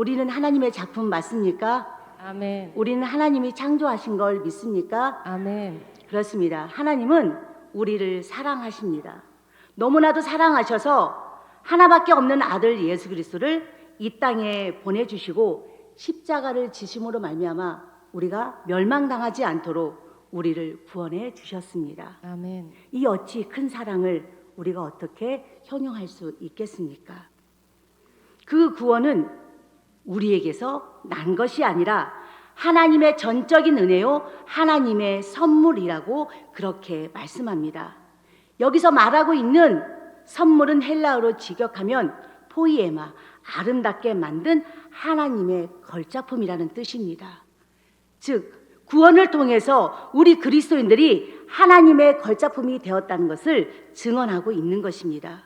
우리는 하나님의 작품 맞습니까? 아멘. 우리는 하나님이 창조하신 걸 믿습니까? 아멘. 그렇습니다. 하나님은 우리를 사랑하십니다. 너무나도 사랑하셔서 하나밖에 없는 아들 예수 그리스도를 이 땅에 보내주시고 십자가를 지심으로 말미암아 우리가 멸망당하지 않도록 우리를 구원해 주셨습니다. 아멘. 이 어찌 큰 사랑을 우리가 어떻게 형용할 수 있겠습니까? 그 구원은 우리에게서 난 것이 아니라 하나님의 전적인 은혜요, 하나님의 선물이라고 그렇게 말씀합니다. 여기서 말하고 있는 선물은 헬라어로 직역하면 포이에마, 아름답게 만든 하나님의 걸작품이라는 뜻입니다. 즉 구원을 통해서 우리 그리스도인들이 하나님의 걸작품이 되었다는 것을 증언하고 있는 것입니다.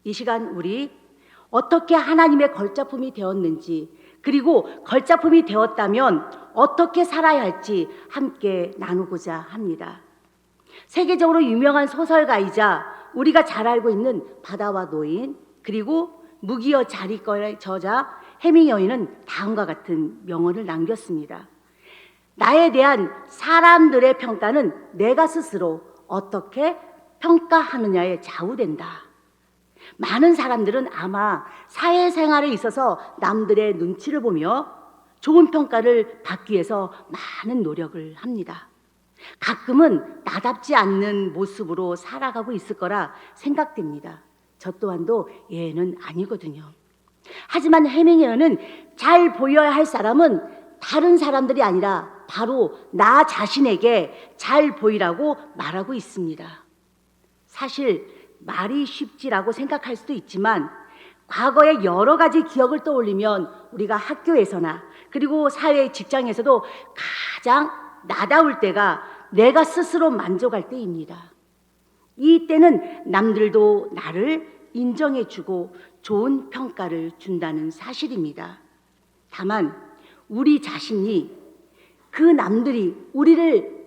이 시간 우리 어떻게 하나님의 걸작품이 되었는지, 그리고 걸작품이 되었다면 어떻게 살아야 할지 함께 나누고자 합니다. 세계적으로 유명한 소설가이자 우리가 잘 알고 있는 바다와 노인, 그리고 무기여 자리거의 저자 해밍웨이는 다음과 같은 명언을 남겼습니다. 나에 대한 사람들의 평가는 내가 스스로 어떻게 평가하느냐에 좌우된다. 많은 사람들은 아마 사회생활에 있어서 남들의 눈치를 보며 좋은 평가를 받기 위해서 많은 노력을 합니다. 가끔은 나답지 않는 모습으로 살아가고 있을 거라 생각됩니다. 저 또한도 예외는 아니거든요. 하지만 해밍웨이는 잘 보여야 할 사람은 다른 사람들이 아니라 바로 나 자신에게 잘 보이라고 말하고 있습니다. 사실 말이 쉽지라고 생각할 수도 있지만 과거의 여러 가지 기억을 떠올리면 우리가 학교에서나 그리고 사회 직장에서도 가장 나다울 때가 내가 스스로 만족할 때입니다. 이 때는 남들도 나를 인정해주고 좋은 평가를 준다는 사실입니다. 다만 우리 자신이 그 남들이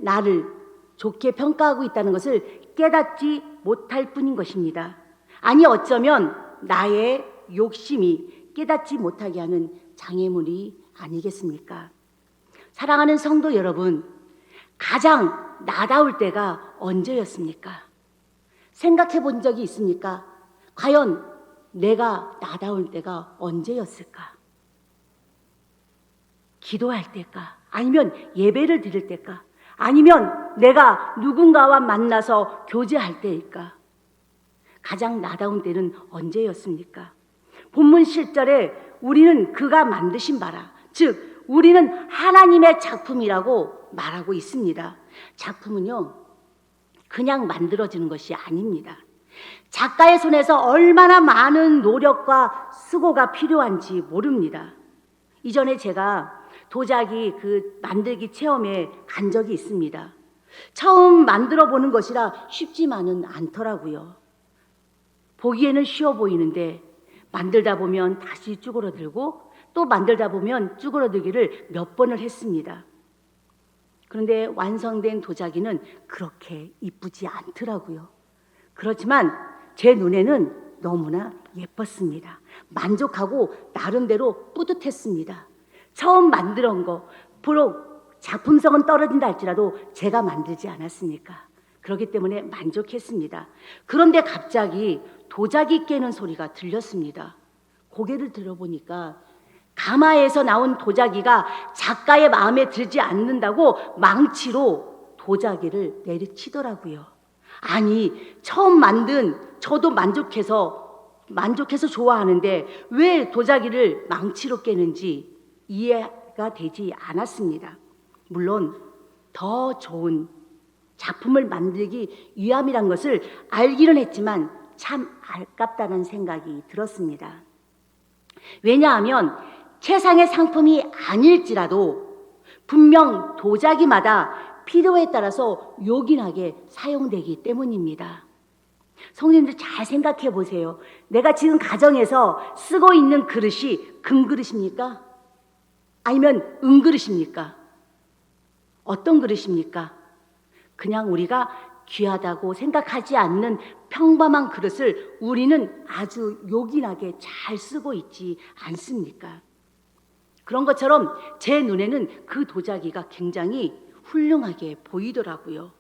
나를 좋게 평가하고 있다는 것을 깨닫지 못할 뿐인 것입니다. 아니 어쩌면 나의 욕심이 깨닫지 못하게 하는 장애물이 아니겠습니까? 사랑하는 성도 여러분, 가장 나다울 때가 언제였습니까? 생각해 본 적이 있습니까? 과연 내가 나다울 때가 언제였을까? 기도할 때일까? 아니면 예배를 드릴 때일까? 아니면 내가 누군가와 만나서 교제할 때일까? 가장 나다운 때는 언제였습니까? 본문 7절에 우리는 그가 만드신 바라, 즉 우리는 하나님의 작품이라고 말하고 있습니다. 작품은요, 그냥 만들어지는 것이 아닙니다. 작가의 손에서 얼마나 많은 노력과 수고가 필요한지 모릅니다. 이전에 제가 도자기 만들기 체험에 간 적이 있습니다. 처음 만들어 보는 것이라 쉽지만은 않더라고요. 보기에는 쉬워 보이는데 만들다 보면 다시 쭈그러들고 또 만들다 보면 쭈그러들기를 몇 번을 했습니다. 그런데 완성된 도자기는 그렇게 이쁘지 않더라고요. 그렇지만 제 눈에는 너무나 예뻤습니다. 만족하고 나름대로 뿌듯했습니다. 처음 만들어 거, 비록 작품성은 떨어진다 할지라도 제가 만들지 않았으니까. 그렇기 때문에 만족했습니다. 그런데 갑자기 도자기 깨는 소리가 들렸습니다. 고개를 들어보니까 가마에서 나온 도자기가 작가의 마음에 들지 않는다고 망치로 도자기를 내리치더라고요. 아니, 처음 만든 저도 만족해서 좋아하는데 왜 도자기를 망치로 깨는지 이해가 되지 않았습니다. 물론 더 좋은 작품을 만들기 위함이란 것을 알기는 했지만 참 아깝다는 생각이 들었습니다. 왜냐하면 최상의 상품이 아닐지라도 분명 도자기마다 필요에 따라서 요긴하게 사용되기 때문입니다. 성도님들 잘 생각해 보세요. 내가 지금 가정에서 쓰고 있는 그릇이 금그릇입니까? 아니면 은그릇입니까? 어떤 그릇입니까? 그냥 우리가 귀하다고 생각하지 않는 평범한 그릇을 우리는 아주 요긴하게 잘 쓰고 있지 않습니까? 그런 것처럼 제 눈에는 그 도자기가 굉장히 훌륭하게 보이더라고요.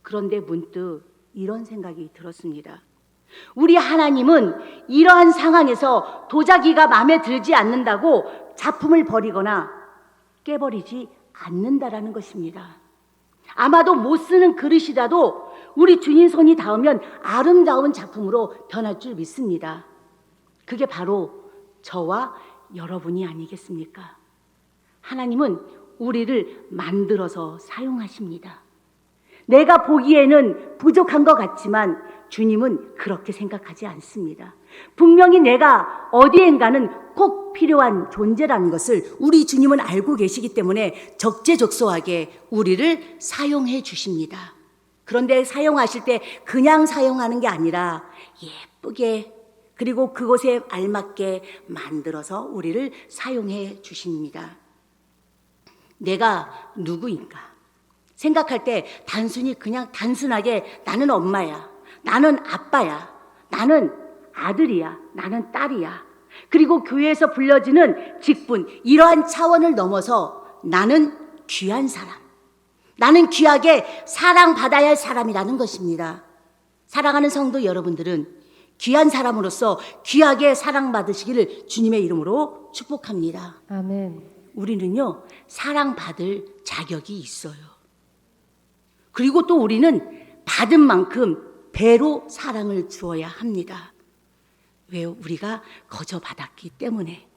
그런데 문득 이런 생각이 들었습니다. 우리 하나님은 이러한 상황에서 도자기가 마음에 들지 않는다고 작품을 버리거나 깨버리지 않는다라는 것입니다. 아마도 못 쓰는 그릇이라도 우리 주님 손이 닿으면 아름다운 작품으로 변할 줄 믿습니다. 그게 바로 저와 여러분이 아니겠습니까? 하나님은 우리를 만들어서 사용하십니다. 내가 보기에는 부족한 것 같지만 주님은 그렇게 생각하지 않습니다. 분명히 내가 어디엔가는 꼭 필요한 존재라는 것을 우리 주님은 알고 계시기 때문에 적재적소하게 우리를 사용해 주십니다. 그런데 사용하실 때 그냥 사용하는 게 아니라 예쁘게 그리고 그곳에 알맞게 만들어서 우리를 사용해 주십니다. 내가 누구인가 생각할 때 그냥 단순하게 나는 엄마야, 나는 아빠야, 나는 아들이야, 나는 딸이야, 그리고 교회에서 불려지는 직분, 이러한 차원을 넘어서 나는 귀한 사람, 나는 귀하게 사랑받아야 할 사람이라는 것입니다. 사랑하는 성도 여러분들은 귀한 사람으로서 귀하게 사랑받으시기를 주님의 이름으로 축복합니다. 아멘. 우리는요, 사랑받을 자격이 있어요. 그리고 또 우리는 받은 만큼 배로 사랑을 주어야 합니다. 왜요? 우리가 거저 받았기 때문에.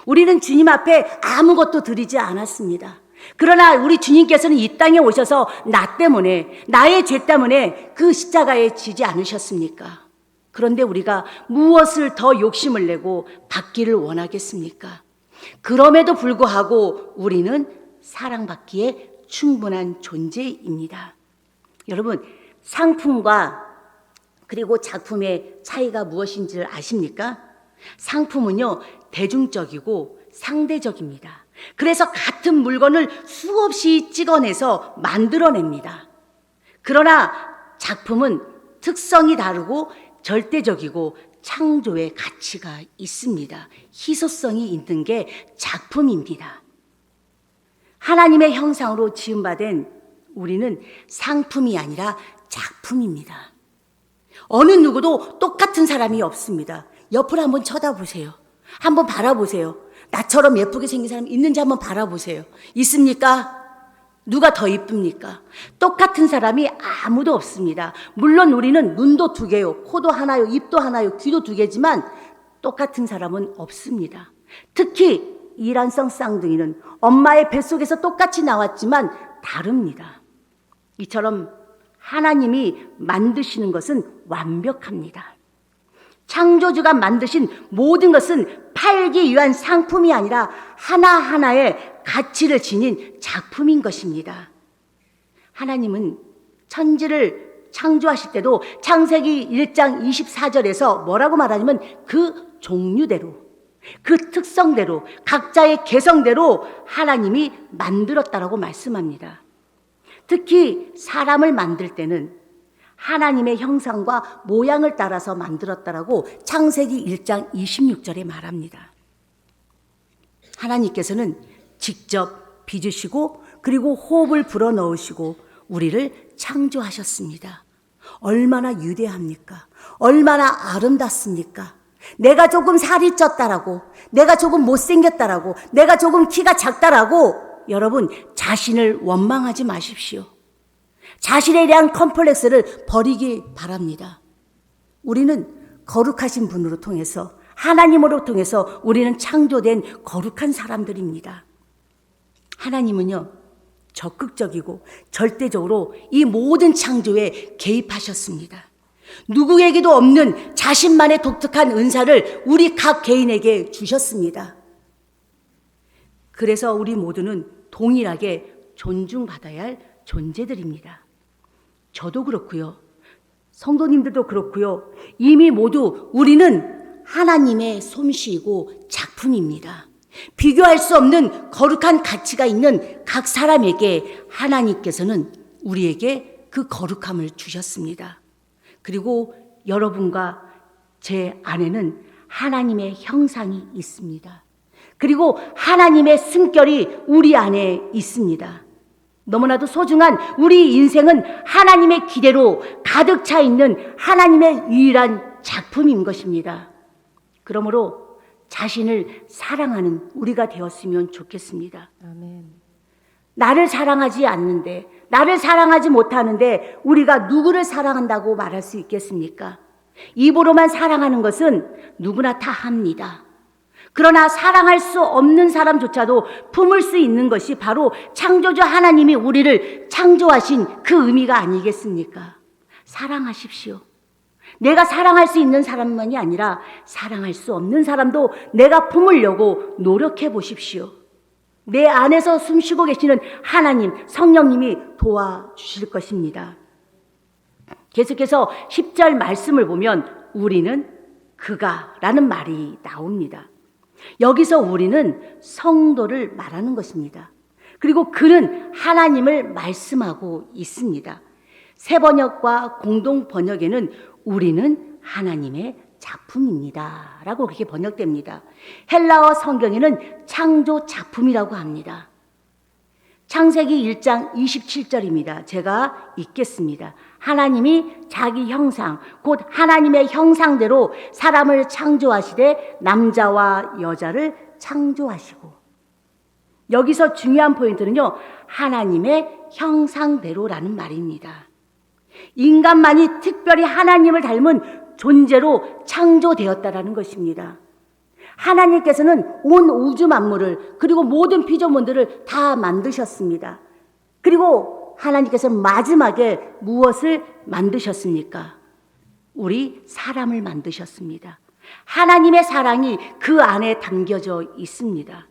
우리는 주님 앞에 아무것도 드리지 않았습니다. 그러나 우리 주님께서는 이 땅에 오셔서 나 때문에, 나의 죄 때문에 그 십자가에 지지 않으셨습니까? 그런데 우리가 무엇을 더 욕심을 내고 받기를 원하겠습니까? 그럼에도 불구하고 우리는 사랑받기에 충분한 존재입니다. 여러분, 상품과 그리고 작품의 차이가 무엇인지를 아십니까? 상품은요, 대중적이고 상대적입니다. 그래서 같은 물건을 수없이 찍어내서 만들어냅니다. 그러나 작품은 특성이 다르고 절대적이고 창조의 가치가 있습니다. 희소성이 있는 게 작품입니다. 하나님의 형상으로 지음받은 우리는 상품이 아니라 작품입니다. 어느 누구도 똑같은 사람이 없습니다. 옆을 한번 쳐다보세요. 한번 바라보세요. 나처럼 예쁘게 생긴 사람이 있는지 한번 바라보세요. 있습니까? 누가 더 이쁩니까? 똑같은 사람이 아무도 없습니다. 물론 우리는 눈도 두 개요, 코도 하나요, 입도 하나요, 귀도 두 개지만 똑같은 사람은 없습니다. 특히 이란성 쌍둥이는 엄마의 뱃속에서 똑같이 나왔지만 다릅니다. 이처럼 하나님이 만드시는 것은 완벽합니다. 창조주가 만드신 모든 것은 팔기 위한 상품이 아니라 하나하나의 가치를 지닌 작품인 것입니다. 하나님은 천지를 창조하실 때도 창세기 1장 24절에서 뭐라고 말하냐면 그 종류대로, 그 특성대로, 각자의 개성대로 하나님이 만들었다라고 말씀합니다. 특히 사람을 만들 때는 하나님의 형상과 모양을 따라서 만들었다라고 창세기 1장 26절에 말합니다. 하나님께서는 직접 빚으시고 그리고 호흡을 불어넣으시고 우리를 창조하셨습니다. 얼마나 위대합니까? 얼마나 아름답습니까? 내가 조금 살이 쪘다라고, 내가 조금 못생겼다라고, 내가 조금 키가 작다라고 여러분 자신을 원망하지 마십시오. 자신에 대한 컴플렉스를 버리기 바랍니다. 우리는 거룩하신 분으로 통해서, 하나님으로 통해서 우리는 창조된 거룩한 사람들입니다. 하나님은요, 적극적이고 절대적으로 이 모든 창조에 개입하셨습니다. 누구에게도 없는 자신만의 독특한 은사를 우리 각 개인에게 주셨습니다. 그래서 우리 모두는 동일하게 존중받아야 할 존재들입니다. 저도 그렇고요. 성도님들도 그렇고요. 이미 모두 우리는 하나님의 솜씨이고 작품입니다. 비교할 수 없는 거룩한 가치가 있는 각 사람에게 하나님께서는 우리에게 그 거룩함을 주셨습니다. 그리고 여러분과 제 안에는 하나님의 형상이 있습니다. 그리고 하나님의 숨결이 우리 안에 있습니다. 너무나도 소중한 우리 인생은 하나님의 기대로 가득 차 있는 하나님의 유일한 작품인 것입니다. 그러므로 자신을 사랑하는 우리가 되었으면 좋겠습니다. 아멘. 나를 사랑하지 않는데, 나를 사랑하지 못하는데 우리가 누구를 사랑한다고 말할 수 있겠습니까? 입으로만 사랑하는 것은 누구나 다 합니다. 그러나 사랑할 수 없는 사람조차도 품을 수 있는 것이 바로 창조주 하나님이 우리를 창조하신 그 의미가 아니겠습니까? 사랑하십시오. 내가 사랑할 수 있는 사람만이 아니라 사랑할 수 없는 사람도 내가 품으려고 노력해 보십시오. 내 안에서 숨쉬고 계시는 하나님, 성령님이 도와주실 것입니다. 계속해서 10절 말씀을 보면 우리는 그가 라는 말이 나옵니다. 여기서 우리는 성도를 말하는 것입니다. 그리고 그는 하나님을 말씀하고 있습니다. 새 번역과 공동 번역에는 우리는 하나님의 작품입니다 라고 그렇게 번역됩니다. 헬라어 성경에는 창조 작품이라고 합니다. 창세기 1장 27절입니다. 제가 읽겠습니다. 하나님이 자기 형상, 곧 하나님의 형상대로 사람을 창조하시되 남자와 여자를 창조하시고. 여기서 중요한 포인트는요, 하나님의 형상대로라는 말입니다. 인간만이 특별히 하나님을 닮은 존재로 창조되었다라는 것입니다. 하나님께서는 온 우주 만물을 그리고 모든 피조물들을 다 만드셨습니다. 그리고 하나님께서는 마지막에 무엇을 만드셨습니까? 우리 사람을 만드셨습니다. 하나님의 사랑이 그 안에 담겨져 있습니다.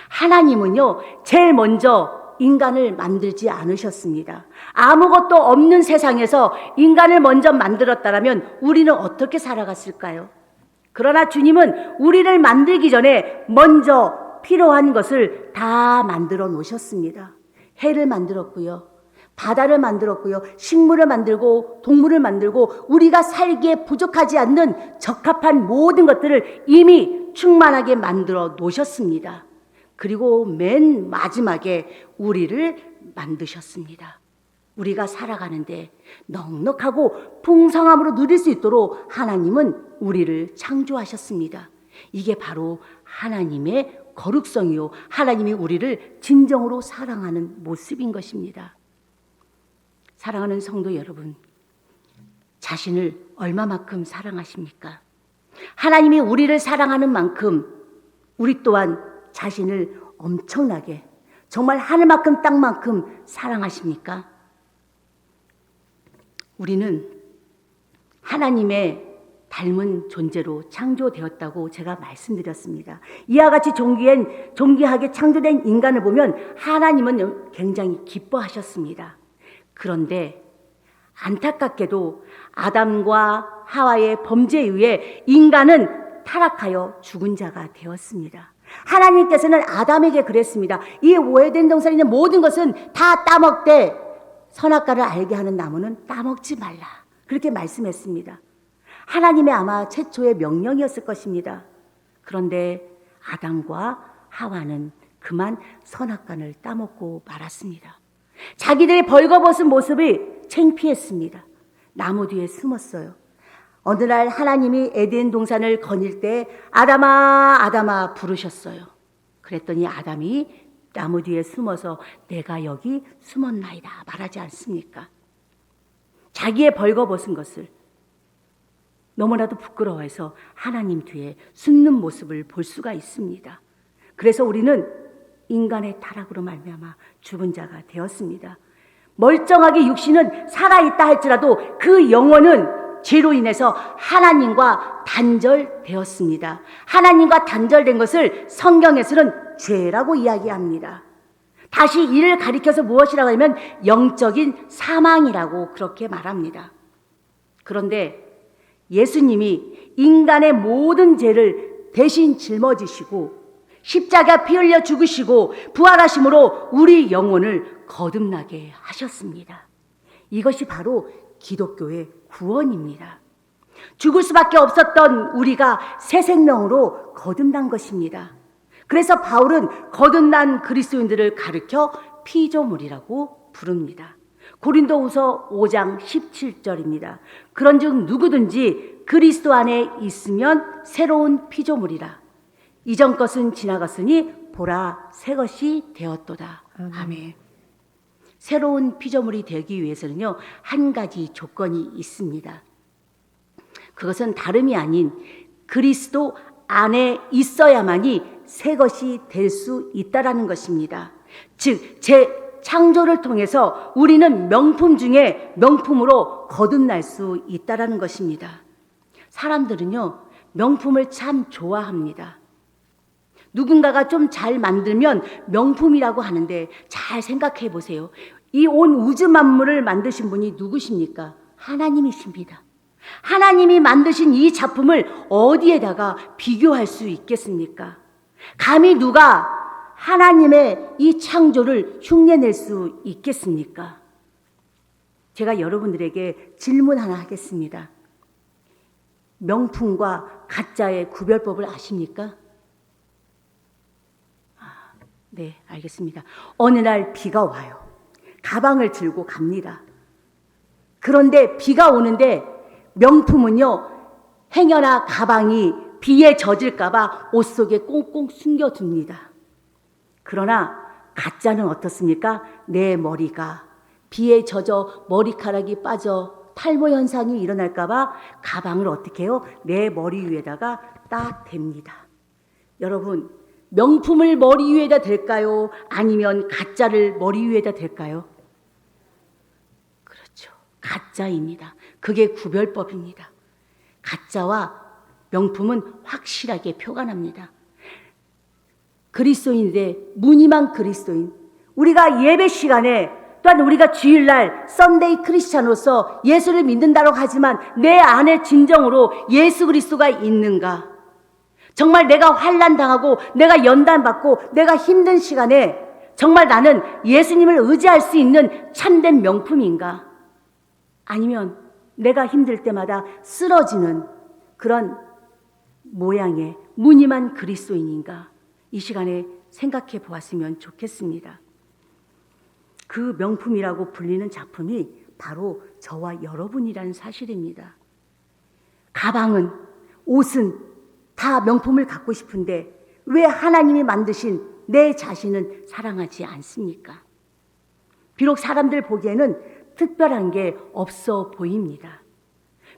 하나님은요, 제일 먼저 인간을 만들지 않으셨습니다. 아무것도 없는 세상에서 인간을 먼저 만들었다면 우리는 어떻게 살아갔을까요? 그러나 주님은 우리를 만들기 전에 먼저 필요한 것을 다 만들어 놓으셨습니다. 해를 만들었고요, 바다를 만들었고요, 식물을 만들고 동물을 만들고 우리가 살기에 부족하지 않는 적합한 모든 것들을 이미 충만하게 만들어 놓으셨습니다. 그리고 맨 마지막에 우리를 만드셨습니다. 우리가 살아가는데 넉넉하고 풍성함으로 누릴 수 있도록 하나님은 우리를 창조하셨습니다. 이게 바로 하나님의 거룩성이요, 하나님이 우리를 진정으로 사랑하는 모습인 것입니다. 사랑하는 성도 여러분, 자신을 얼마만큼 사랑하십니까? 하나님이 우리를 사랑하는 만큼 우리 또한 자신을 엄청나게, 정말 하늘만큼 땅만큼 사랑하십니까? 우리는 하나님의 닮은 존재로 창조되었다고 제가 말씀드렸습니다. 이와 같이 존귀하게 창조된 인간을 보면 하나님은 굉장히 기뻐하셨습니다. 그런데 안타깝게도 아담과 하와의 범죄에 의해 인간은 타락하여 죽은 자가 되었습니다. 하나님께서는 아담에게 그랬습니다. 이 오해된 동산에 있는 모든 것은 다 따먹되 선악과를 알게 하는 나무는 따먹지 말라, 그렇게 말씀했습니다. 하나님의 아마 최초의 명령이었을 것입니다. 그런데 아담과 하와는 그만 선악과를 따먹고 말았습니다. 자기들의 벌거벗은 모습이 창피했습니다. 나무 뒤에 숨었어요. 어느 날 하나님이 에덴 동산을 거닐 때 아담아 아담아 부르셨어요. 그랬더니 아담이 나무 뒤에 숨어서 내가 여기 숨었나이다 말하지 않습니까? 자기의 벌거벗은 것을 너무나도 부끄러워해서 하나님 뒤에 숨는 모습을 볼 수가 있습니다. 그래서 우리는 인간의 타락으로 말미암아 죽은 자가 되었습니다. 멀쩡하게 육신은 살아있다 할지라도 그 영혼은 죄로 인해서 하나님과 단절되었습니다. 하나님과 단절된 것을 성경에서는 죄라고 이야기합니다. 다시 이를 가리켜서 무엇이라고 하면 영적인 사망이라고 그렇게 말합니다. 그런데 예수님이 인간의 모든 죄를 대신 짊어지시고 십자가 피 흘려 죽으시고 부활하심으로 우리 영혼을 거듭나게 하셨습니다. 이것이 바로 기독교의 구원입니다. 죽을 수밖에 없었던 우리가 새 생명으로 거듭난 것입니다. 그래서 바울은 거듭난 그리스도인들을 가르쳐 피조물이라고 부릅니다. 고린도후서 5장 17절입니다. 그런즉 누구든지 그리스도 안에 있으면 새로운 피조물이라. 이전 것은 지나갔으니 보라 새 것이 되었도다. 아멘. 새로운 피조물이 되기 위해서는요, 한 가지 조건이 있습니다. 그것은 다름이 아닌 그리스도 안에 있어야만이 새 것이 될 수 있다라는 것입니다. 즉, 재창조를 통해서 우리는 명품 중에 명품으로 거듭날 수 있다라는 것입니다. 사람들은요, 명품을 참 좋아합니다. 누군가가 좀 잘 만들면 명품이라고 하는데 잘 생각해 보세요. 이 온 우주 만물을 만드신 분이 누구십니까? 하나님이십니다. 하나님이 만드신 이 작품을 어디에다가 비교할 수 있겠습니까? 감히 누가 하나님의 이 창조를 흉내낼 수 있겠습니까? 제가 여러분들에게 질문 하나 하겠습니다. 명품과 가짜의 구별법을 아십니까? 네, 알겠습니다. 어느 날 비가 와요. 가방을 들고 갑니다. 그런데 비가 오는데 명품은요, 행여나 가방이 비에 젖을까봐 옷 속에 꽁꽁 숨겨둡니다. 그러나 가짜는 어떻습니까? 내 머리가 비에 젖어 머리카락이 빠져 탈모 현상이 일어날까봐 가방을 어떻게 해요? 내 머리 위에다가 딱 댑니다. 여러분, 명품을 머리 위에다 댈까요? 아니면 가짜를 머리 위에다 댈까요? 그렇죠. 가짜입니다. 그게 구별법입니다. 가짜와 명품은 확실하게 표가 납니다. 그리스도인인데 무늬만 그리스도인, 우리가 예배 시간에 또한 우리가 주일날 썬데이 크리스찬으로서 예수를 믿는다고 하지만 내 안에 진정으로 예수 그리스도가 있는가? 정말 내가 환난당하고 내가 연단받고 내가 힘든 시간에 정말 나는 예수님을 의지할 수 있는 참된 명품인가? 아니면 내가 힘들 때마다 쓰러지는 그런 모양의 무늬만 그리스도인인가? 이 시간에 생각해 보았으면 좋겠습니다. 그 명품이라고 불리는 작품이 바로 저와 여러분이라는 사실입니다. 가방은, 옷은 다 명품을 갖고 싶은데 왜 하나님이 만드신 내 자신은 사랑하지 않습니까? 비록 사람들 보기에는 특별한 게 없어 보입니다.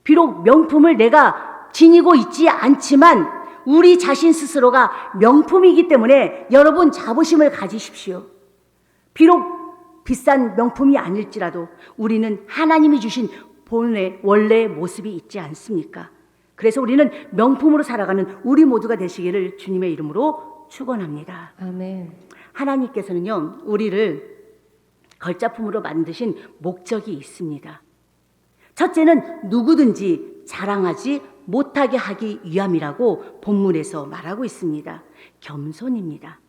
비록 명품을 내가 지니고 있지 않지만 우리 자신 스스로가 명품이기 때문에 여러분 자부심을 가지십시오. 비록 비싼 명품이 아닐지라도 우리는 하나님이 주신 본의 원래의 모습이 있지 않습니까? 그래서 우리는 명품으로 살아가는 우리 모두가 되시기를 주님의 이름으로 축원합니다. 아멘. 하나님께서는요, 우리를 걸작품으로 만드신 목적이 있습니다. 첫째는 누구든지 자랑하지 못하게 하기 위함이라고 본문에서 말하고 있습니다. 겸손입니다.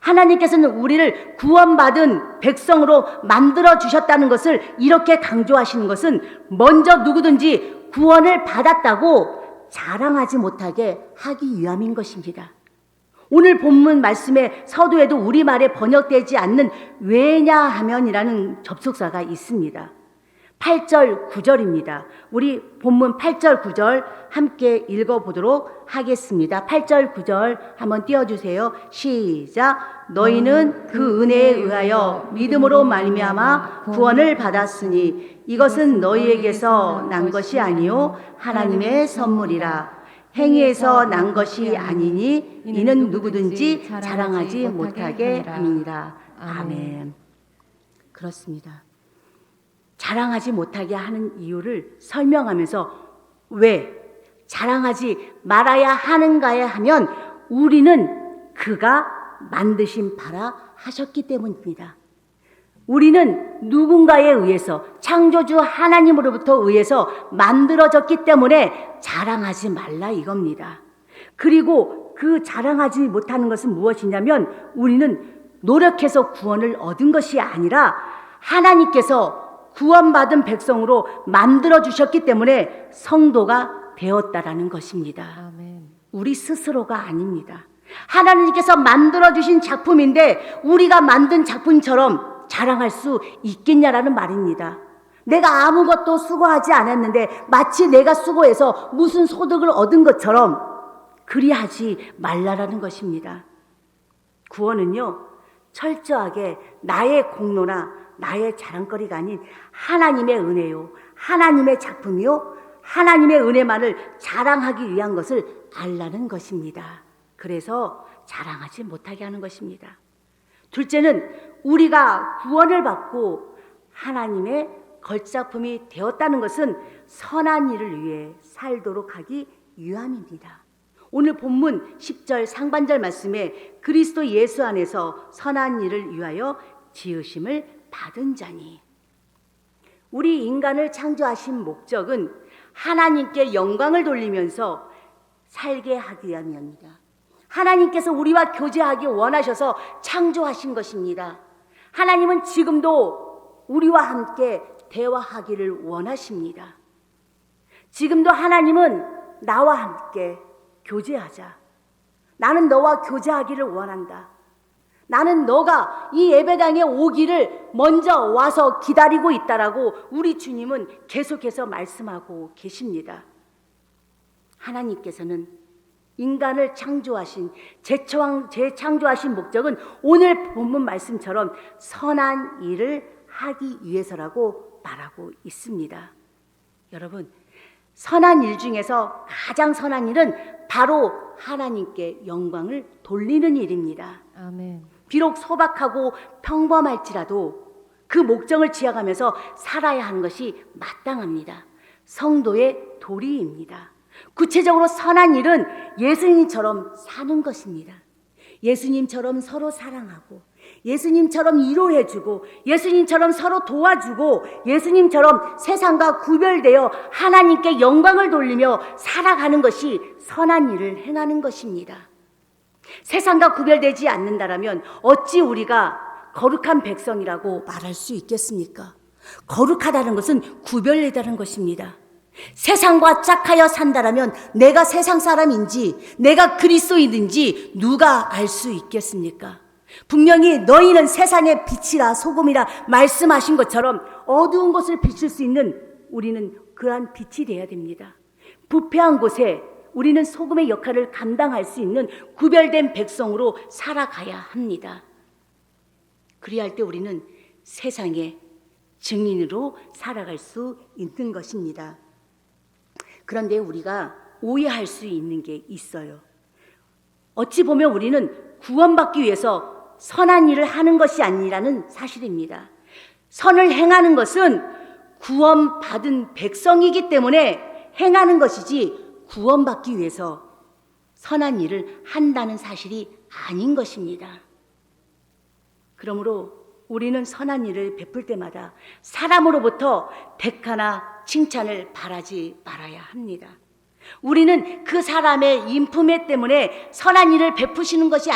하나님께서는 우리를 구원받은 백성으로 만들어 주셨다는 것을 이렇게 강조하시는 것은 먼저 누구든지 구원을 받았다고 자랑하지 못하게 하기 위함인 것입니다. 오늘 본문 말씀의 서두에도 우리말에 번역되지 않는 왜냐하면이라는 접속사가 있습니다. 8절, 9절입니다. 우리 본문 8절, 9절 함께 읽어보도록 하겠습니다. 8절, 9절 한번 띄워주세요. 시작. 너희는 그 은혜에 의하여 믿음으로 말미암아 구원을 받았으니 이것은 너희에게서 난 것이 아니요 하나님의 선물이라. 행위에서 난 것이 아니니 이는 누구든지 자랑하지 못하게 함이니라. 아멘. 그렇습니다. 자랑하지 못하게 하는 이유를 설명하면서 왜 자랑하지 말아야 하는가에 하면 우리는 그가 만드신 바라 하셨기 때문입니다. 우리는 누군가에 의해서 창조주 하나님으로부터 의해서 만들어졌기 때문에 자랑하지 말라 이겁니다. 그리고 그 자랑하지 못하는 것은 무엇이냐면 우리는 노력해서 구원을 얻은 것이 아니라 하나님께서 구원받은 백성으로 만들어 주셨기 때문에 성도가 되었다라는 것입니다. 아멘. 우리 스스로가 아닙니다. 하나님께서 만들어주신 작품인데 우리가 만든 작품처럼 자랑할 수 있겠냐라는 말입니다. 내가 아무것도 수고하지 않았는데 마치 내가 수고해서 무슨 소득을 얻은 것처럼 그리하지 말라라는 것입니다. 구원은요, 철저하게 나의 공로나 나의 자랑거리가 아닌 하나님의 은혜요, 하나님의 작품이요, 하나님의 은혜만을 자랑하기 위한 것을 알라는 것입니다. 그래서 자랑하지 못하게 하는 것입니다. 둘째는 우리가 구원을 받고 하나님의 걸작품이 되었다는 것은 선한 일을 위해 살도록 하기 위함입니다. 오늘 본문 10절 상반절 말씀에 그리스도 예수 안에서 선한 일을 위하여 지으심을 받은 자니, 우리 인간을 창조하신 목적은 하나님께 영광을 돌리면서 살게 하기 위함입니다. 하나님께서 우리와 교제하기 원하셔서 창조하신 것입니다. 하나님은 지금도 우리와 함께 대화하기를 원하십니다. 지금도 하나님은 나와 함께 교제하자. 나는 너와 교제하기를 원한다. 나는 너가 이 예배당에 오기를 먼저 와서 기다리고 있다라고 우리 주님은 계속해서 말씀하고 계십니다. 하나님께서는 인간을 창조하신, 재창조하신 목적은 오늘 본문 말씀처럼 선한 일을 하기 위해서라고 말하고 있습니다. 여러분, 선한 일 중에서 가장 선한 일은 바로 하나님께 영광을 돌리는 일입니다. 아멘. 비록 소박하고 평범할지라도 그 목적을 지어가면서 살아야 하는 것이 마땅합니다. 성도의 도리입니다. 구체적으로 선한 일은 예수님처럼 사는 것입니다. 예수님처럼 서로 사랑하고, 예수님처럼 위로해주고, 예수님처럼 서로 도와주고, 예수님처럼 세상과 구별되어 하나님께 영광을 돌리며 살아가는 것이 선한 일을 행하는 것입니다. 세상과 구별되지 않는다라면 어찌 우리가 거룩한 백성이라고 말할 수 있겠습니까? 거룩하다는 것은 구별되다는 것입니다. 세상과 짝하여 산다라면 내가 세상 사람인지 내가 그리스도인인지 누가 알 수 있겠습니까? 분명히 너희는 세상의 빛이라 소금이라 말씀하신 것처럼 어두운 곳을 비출 수 있는 우리는 그러한 빛이 되어야 됩니다. 부패한 곳에 우리는 소금의 역할을 감당할 수 있는 구별된 백성으로 살아가야 합니다. 그리할 때 우리는 세상의 증인으로 살아갈 수 있는 것입니다. 그런데 우리가 오해할 수 있는 게 있어요. 어찌 보면 우리는 구원받기 위해서 선한 일을 하는 것이 아니라는 사실입니다. 선을 행하는 것은 구원받은 백성이기 때문에 행하는 것이지 구원받기 위해서 선한 일을 한다는 사실이 아닌 것입니다. 그러므로 우리는 선한 일을 베풀 때마다 사람으로부터 백하나 칭찬을 바라지 말아야 합니다. 우리는 그 사람의 인품에 때문에 선한 일을 베푸는 것이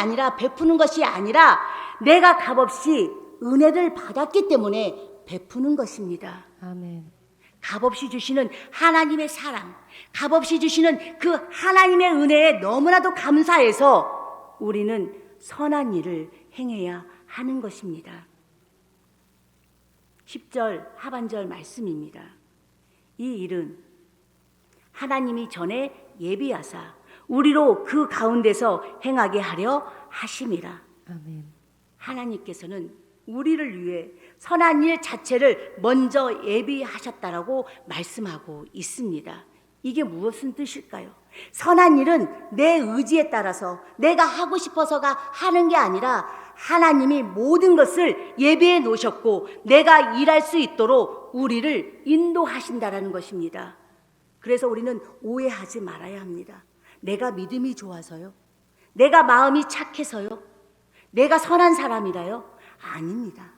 아니라 내가 값없이 은혜를 받았기 때문에 베푸는 것입니다. 아멘. 값없이 주시는 하나님의 사랑, 값없이 주시는 그 하나님의 은혜에 너무나도 감사해서 우리는 선한 일을 행해야 하는 것입니다. 10절 하반절 말씀입니다. 이 일은 하나님이 전에 예비하사 우리로 그 가운데서 행하게 하려 하심이라. 아멘. 하나님께서는 우리를 위해 선한 일 자체를 먼저 예비하셨다라고 말씀하고 있습니다. 이게 무엇인 뜻일까요? 선한 일은 내 의지에 따라서 내가 하고 싶어서가 하는 게 아니라 하나님이 모든 것을 예비해 놓으셨고 내가 일할 수 있도록 우리를 인도하신다라는 것입니다. 그래서 우리는 오해하지 말아야 합니다. 내가 믿음이 좋아서요? 내가 마음이 착해서요? 내가 선한 사람이라요? 아닙니다.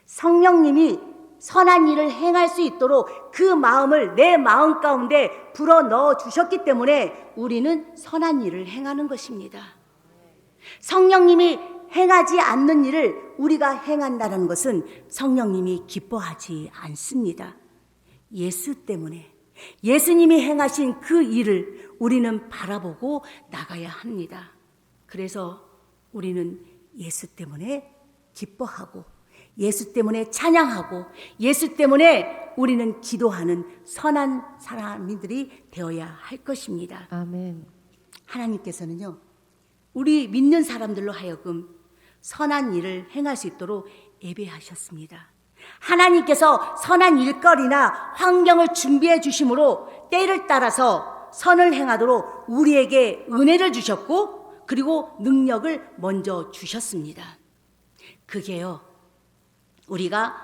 성령님이 선한 일을 행할 수 있도록 그 마음을 내 마음 가운데 불어넣어 주셨기 때문에 우리는 선한 일을 행하는 것입니다. 성령님이 행하지 않는 일을 우리가 행한다는 것은 성령님이 기뻐하지 않습니다. 예수 때문에 예수님이 행하신 그 일을 우리는 바라보고 나가야 합니다. 그래서 우리는 예수 때문에 기뻐하고 예수 때문에 찬양하고 예수 때문에 우리는 기도하는 선한 사람들이 되어야 할 것입니다. 아멘. 하나님께서는요, 우리 믿는 사람들로 하여금 선한 일을 행할 수 있도록 예배하셨습니다. 하나님께서 선한 일거리나 환경을 준비해 주심으로 때를 따라서 선을 행하도록 우리에게 은혜를 주셨고 그리고 능력을 먼저 주셨습니다. 그게요, 우리가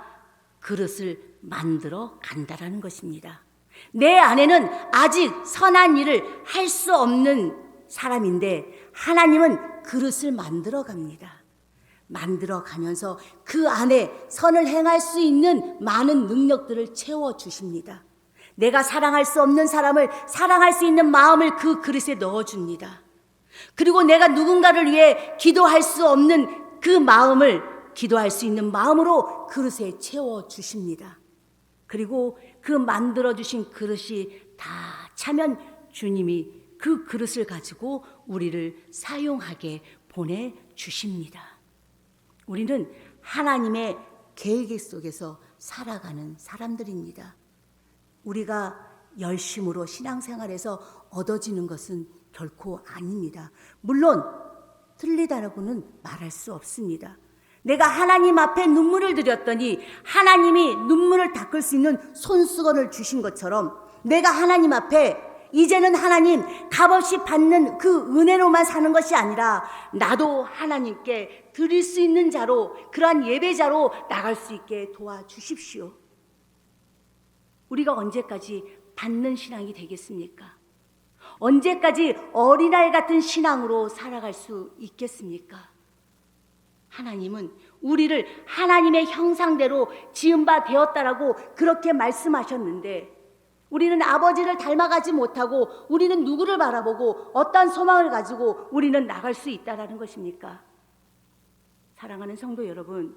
그릇을 만들어 간다라는 것입니다. 내 안에는 아직 선한 일을 할 수 없는 사람인데 하나님은 그릇을 만들어 갑니다. 만들어 가면서 그 안에 선을 행할 수 있는 많은 능력들을 채워 주십니다. 내가 사랑할 수 없는 사람을 사랑할 수 있는 마음을 그 그릇에 넣어 줍니다. 그리고 내가 누군가를 위해 기도할 수 없는 그 마음을 기도할 수 있는 마음으로 그릇에 채워 주십니다. 그리고 그 만들어 주신 그릇이 다 차면 주님이 그 그릇을 가지고 우리를 사용하게 보내 주십니다. 우리는 하나님의 계획 속에서 살아가는 사람들입니다. 우리가 열심으로 신앙생활에서 얻어지는 것은 결코 아닙니다. 물론 틀리다라고는 말할 수 없습니다. 내가 하나님 앞에 눈물을 들였더니 하나님이 눈물을 닦을 수 있는 손수건을 주신 것처럼 내가 하나님 앞에 이제는 하나님 값없이 받는 그 은혜로만 사는 것이 아니라 나도 하나님께 드릴 수 있는 자로, 그러한 예배자로 나갈 수 있게 도와주십시오. 우리가 언제까지 받는 신앙이 되겠습니까? 언제까지 어린아이 같은 신앙으로 살아갈 수 있겠습니까? 하나님은 우리를 하나님의 형상대로 지은 바 되었다라고 그렇게 말씀하셨는데 우리는 아버지를 닮아가지 못하고 우리는 누구를 바라보고 어떤 소망을 가지고 우리는 나갈 수 있다라는 것입니까? 사랑하는 성도 여러분,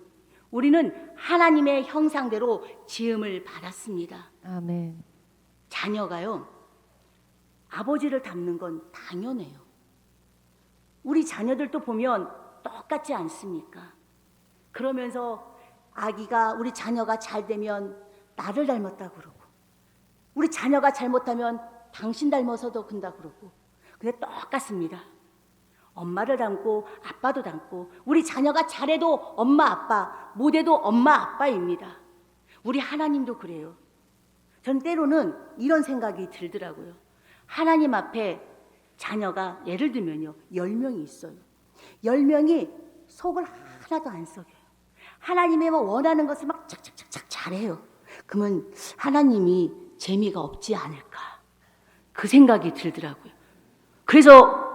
우리는 하나님의 형상대로 지음을 받았습니다. 아멘. 자녀가요, 아버지를 닮는 건 당연해요. 우리 자녀들도 보면 똑같지 않습니까? 그러면서 아기가, 우리 자녀가 잘 되면 나를 닮았다 그러고 우리 자녀가 잘못하면 당신 닮아서도 큰다 그러고, 근데 똑같습니다. 엄마를 닮고 아빠도 닮고 우리 자녀가 잘해도 엄마 아빠, 못해도 엄마 아빠입니다. 우리 하나님도 그래요. 전 때로는 이런 생각이 들더라고요. 하나님 앞에 자녀가 예를 들면요 10명이 있어요. 10명이 속을 하나도 안 썩여요. 하나님의 원하는 것을 막 착착착착 잘해요. 그러면 하나님이 재미가 없지 않을까, 그 생각이 들더라고요. 그래서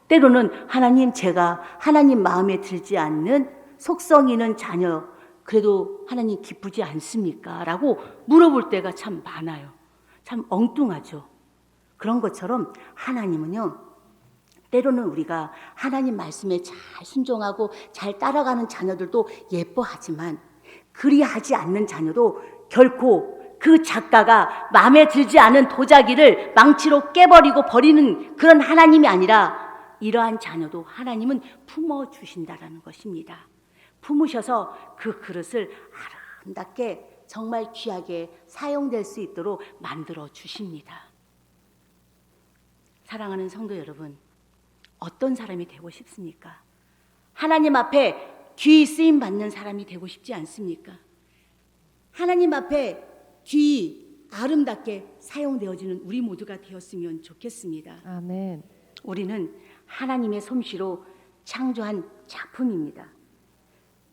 때로는 하나님, 제가 하나님 마음에 들지 않는 속성 있는 자녀 그래도 하나님 기쁘지 않습니까? 라고 물어볼 때가 참 많아요. 참 엉뚱하죠. 그런 것처럼 하나님은요, 때로는 우리가 하나님 말씀에 잘 순종하고 잘 따라가는 자녀들도 예뻐하지만 그리하지 않는 자녀도 결코 그 작가가 마음에 들지 않은 도자기를 망치로 깨버리고 버리는 그런 하나님이 아니라 이러한 자녀도 하나님은 품어주신다라는 것입니다. 품으셔서 그 그릇을 아름답게 정말 귀하게 사용될 수 있도록 만들어 주십니다. 사랑하는 성도 여러분, 어떤 사람이 되고 싶습니까? 하나님 앞에 귀히 쓰임 받는 사람이 되고 싶지 않습니까? 하나님 앞에 귀히 아름답게 사용되어지는 우리 모두가 되었으면 좋겠습니다. 아멘. 우리는 하나님의 솜씨로 창조한 작품입니다.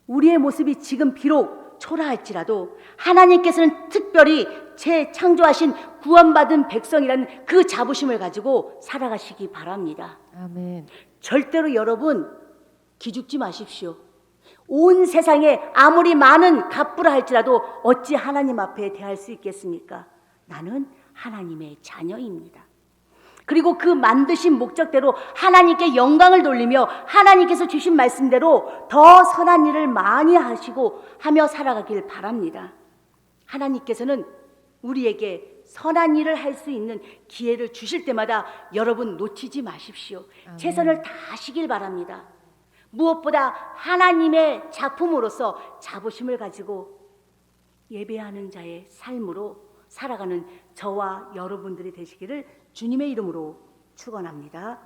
우리의 모습이 지금 비록 초라할지라도 하나님께서는 특별히 재창조하신 구원받은 백성이라는 그 자부심을 가지고 살아가시기 바랍니다. 아멘. 절대로 여러분 기죽지 마십시오. 온 세상에 아무리 많은 갑부라 할지라도 어찌 하나님 앞에 대할 수 있겠습니까? 나는 하나님의 자녀입니다. 그리고 그 만드신 목적대로 하나님께 영광을 돌리며 하나님께서 주신 말씀대로 더 선한 일을 많이 하시고 하며 살아가길 바랍니다. 하나님께서는 우리에게 선한 일을 할 수 있는 기회를 주실 때마다 여러분 놓치지 마십시오. 최선을 다하시길 바랍니다. 무엇보다 하나님의 작품으로서 자부심을 가지고 예배하는 자의 삶으로 살아가는 저와 여러분들이 되시기를 주님의 이름으로 축원합니다.